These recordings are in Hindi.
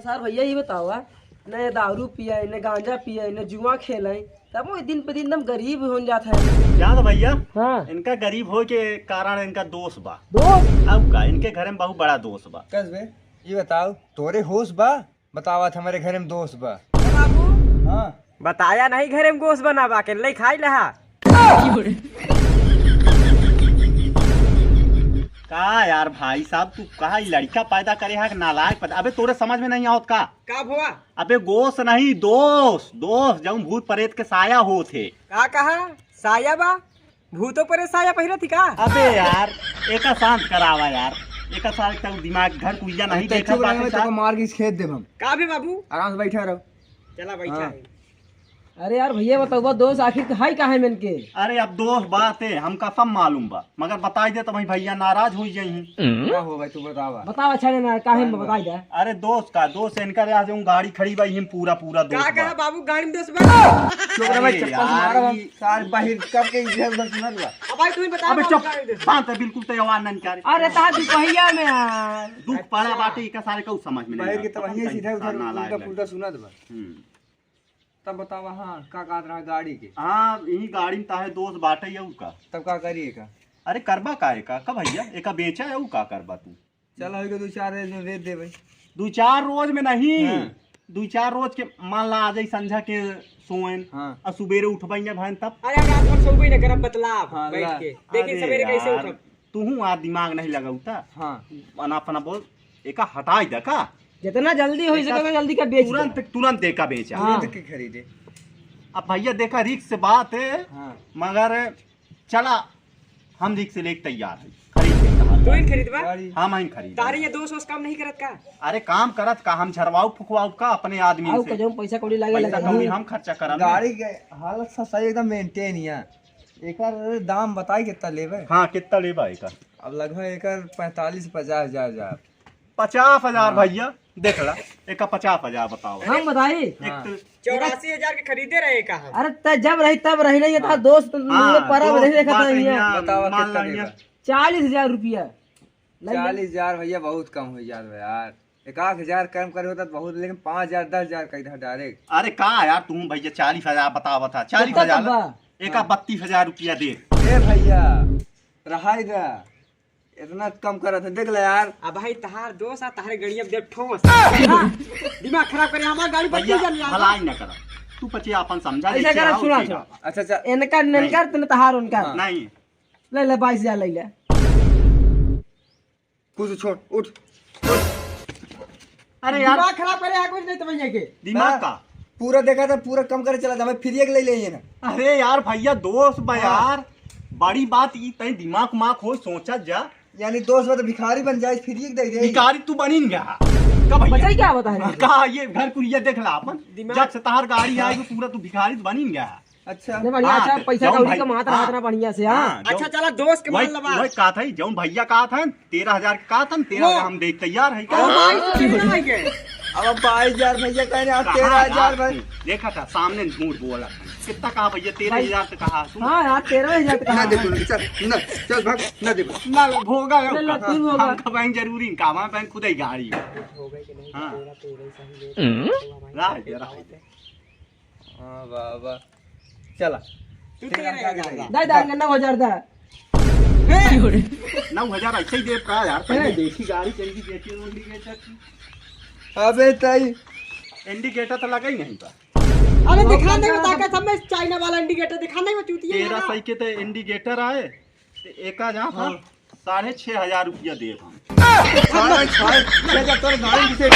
सर भैया ये बताओ न दारू पिया न गांजा पिया न जुआ खेले तब वो दिन पे दिन एकदम गरीब हो जाता है। याद भैया हाँ इनका गरीब हो के कारण इनका दोष बा। दोस्त अब का इनके घर में बहुत बड़ा दोष बा। कस बे ये बताओ तोरे होश बा बतावत हमारे घर में दोस्त बा। बाबू हाँ बताया नहीं घरे में गोश्त बनावा के ले खाई लहा। का यार भाई साहब तू कहा लड़का पैदा करे है नालायक पैदा। अबे तोरे समझ में नहीं आवत का हुआ अबे गोश नहीं दोस्त दोस्त जब भूत प्रेत के साया हो थे। का कहा साया बा भूतों पर साया पहिरा थी का। अबे यार एक शांत करावा यार एक साल तक दिमाग घर कुइया नहीं देखा तो मार के खेत दे हम का भी बाबू आराम से बैठा रहो। चला बैठा है। अरे यार भैया बताओ दोस्त आखिर हाई का है मैंने के। अरे अब दोस्त बात है हमका सब मालूम बा मगर बताई दे तो भाई भैया नाराज हो जाई। क्या हो भाई तू बतावा। बताओ अच्छा ना काहे में बताई दे। अरे दोस्त का दोस्त इनका यहाँ से गाड़ी खड़ी बाई हम पूरा पूरा दोस्त का बा। कहा बाबू गाड़ी में दोस्त बा। छोकरा भाई अरे चप्पल से यार, मारा ये- साल बाहर कब के इधर उधर सुना दवा। अब भाई तू बता अबे चुप शांत है बिल्कुल तो आवाज नहीं करे। अरे ता तू पहिया में यार दुख पड़ा बाटे का सारे को समझ में नहीं बाहर के आता। तो वहीं सीधा उधर नालायक उल्टा लड़का। पुल्टा सुना दवा। हम्म। तब बतावा हाँ का काट रहा गाड़ी के हाँ यही गाड़ी में ताहे दोस्त बाटे है का। तब का करिए का। अरे करबा का है का भैया एक बेचा है का करबा तू। चल हो दो चार रेत दे भाई। 2-4 रोज में नहीं हाँ। 2-4 रोज के मान ला आ जाई संझा के सोएन हाँ और सुबेरे उठबैया भाई तब। अरे रात भर सोबई न करब बतलाव हाँ, बैठ ला। के लेकिन अरे सवेरे कैसे यार, उठब। तू आ दिमाग नहीं लगाउता हाँ बना अपना बोल एका हटाई दे का जितना जल्दी हो सके जल्दी का बेच तुरंत तुरंत एका बेचा। हाँ। तुरंत के खरीदे। अब भैया देखा रिक्स से बात है हाँ मगर चला हम रिक्स से लेके तैयार है खरीद लेता तू ही खरीदवा गाड़ी हम ही खरीद। तारे ये 200 काम नहीं करत का। अरे काम करत का हम झरवाऊ फुकवाऊ का अपने आदमी आउ से के जो पैसा कौड़ी लागे पैसा लगा कौड़ी हम खर्चा करब। गाड़ी के हालत सा सही एकदम मेंटेन है। एकर दाम बताई कितना लेबे। हाँ कितना लेबा एका। अब लगभग एकर 45-50 हजार 50,000 भैया देख ला एका 50,000 बताओ। हम बताई एक हाँ। तो 84,000 के खरीदे रहे का हम। अरे जब रही तब रही नहीं था दोस्त हाँ, पर दोस्त नहीं देखा बात था है ये यहाँ, बतावा मान कितना ला लेबा। यहाँ। 40,000 रुपया 40,000 भैया बहुत कम हो जात बा यार। 1,000 कम करे होता तो बहुत लेकिन 5,000 10,000 का इधर डायरेक्ट। अरे का यार तुम भैया 40,000 बतावा था 40,000 एका 32,000 रुपया दे। ए भैया रहा इधर इतना कम करा था देख ले यार। अब भाई तहार दोस्त आ तहारे गड़िया दे ठोस दिमाग खराब करे हमार गाड़ी पर भैया चल जाता। भलाई न करा तू पचे अपन समझा ऐसा जैसे करा आओ सुना उसे सुना आओ। अच्छा अच्छा इनका ननकर तने तहार उनका हाँ। नहीं ले ले 22,000 ले ले। कुछ छोड़ उठ। अरे यार दिमाग खराब करे आ कुछ नहीं तो भैया के। दिमाग का। पूरा देखा था पूरा कम करे चला था मैं फ्री ले ले ना। अरे यार भैया दोस्त बा यार बड़ी बात ई तई दिमाग माक हो सोचा जा यानी दोस्त में तो भिखारी बन जाए फ्री दे दे। भिखारी तू बनी न गया का भैया बचाई क्या बता रहे का ये घर कुरिया देख ला अपन दिमाग- जब से तहार गाड़ी आई तो पूरा तू भिखारी तो बनी न गया। अच्छा ने बढ़िया अच्छा हाँ, पैसा जाऊं कौड़ी भाई, का मात्र हाँ। हाथ ना बढ़िया से हां। हाँ, अच्छा जाऊं। चला दोस्त के वही मान लबा वही कहा था जौन भैया कहा था 13,000 का कहा था 13,000 हम देख तैयार है क्या। 22,000 के अब 22,000 भैया कहने आप 13,000 भाई। देखा था सामने झूठ बोला कितना कहा भैया 13,000 से कहा तू हां यार 13,000 का ना देखो चल ना चल भाग ना देखो। ना भोगा ले लो, तू भोगा। हमका बैंक जरूरी का हमारा बैंक खुद ही गाड़ी हो गई कि नहीं हाँ। तेरा तो वैसा ही राह दे राह दे। हां बाबा चला तू तेरा क्या करेगा? दे दे 9,000 दे 9,000 ऐसे ही दे पा यार पहले देसी गाड़ी चल की बेची इंडिकेटर अबे तई इंडिकेटर तो लगा ही नहीं था। अरे दिखा नहीं बता के सब में चाइना वाला इंडिकेटर दिखा नहीं वो चूतिया 1300 के तो इंडिकेटर आए तो एका जहाँ था 6,500 रुपया दे हम। तोर गाड़ी से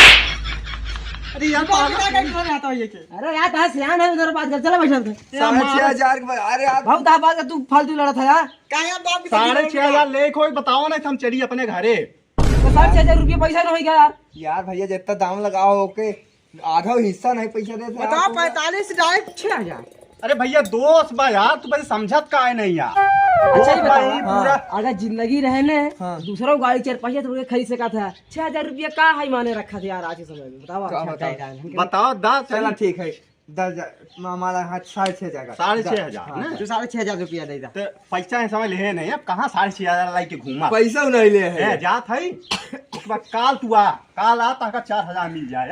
अरे यार अरे यार कहां सियान है उधर बात कर चला बैठा थे 6,500 के अरे आप बहुत आ बात तू फालतू लड़ा था यार का यार बाप 6,500 ले कोई बताओ ना हम चलिए अपने घरे। तो 6,000 रुपया पैसा नहीं होगा यार। यार भैया जितना दाम लगाओ ओके आधा हिस्सा नहीं पैसा देते बताओ 45 डायरेक्ट 6,000। अरे भैया दोस्त बा यार तू बस समझत का है नहीं यार। अच्छा ही दोस्त बा, ई बताओ पूरा अगर जिंदगी रहे ने हाँ। दूसरा गाड़ी 4-5 रुपये खरीद सका था 6,000 रुपया का है माने रखा था यार आज के समय में बताओ का अच्छा बताओ? क्या है? बताओ दा चला ठीक है 10,000 हमारा हाथ 6,500 का 6,500 ना तू 6,500 रुपया दे दा। तो पैसा है समझ ले नहीं अब कहाँ 6,500 लाई के घूमा पैसा नहीं ले है है जात है बात बात काल तू आ, काल आ ताका 4000 मिल जाए।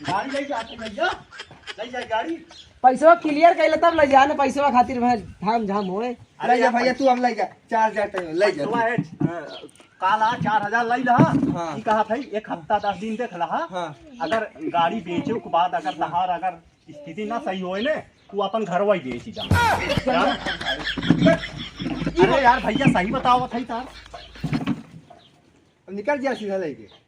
गाड़ी ले जाते भैया, ले जाए गाड़ी। पैसा क्लियर कैले तब ले जाने, पैसा खातिर भाई धाम झाम होए। ले जा भैया तू, हम ले जा 4000 तक ले जा। पैसवा है, काल आ 4000 लई लहा। हाँ। ई कहा था एक हफ्ता 10 दिन देख लहा। हाँ। अगर गाड़ी बेचे के बाद अगर तहार अगर स्थिति ना सही होए ने, तू अपन घर वही बेच जा। अरे यार भैया सही बताओ था तार। निकल जा सीधा लेके।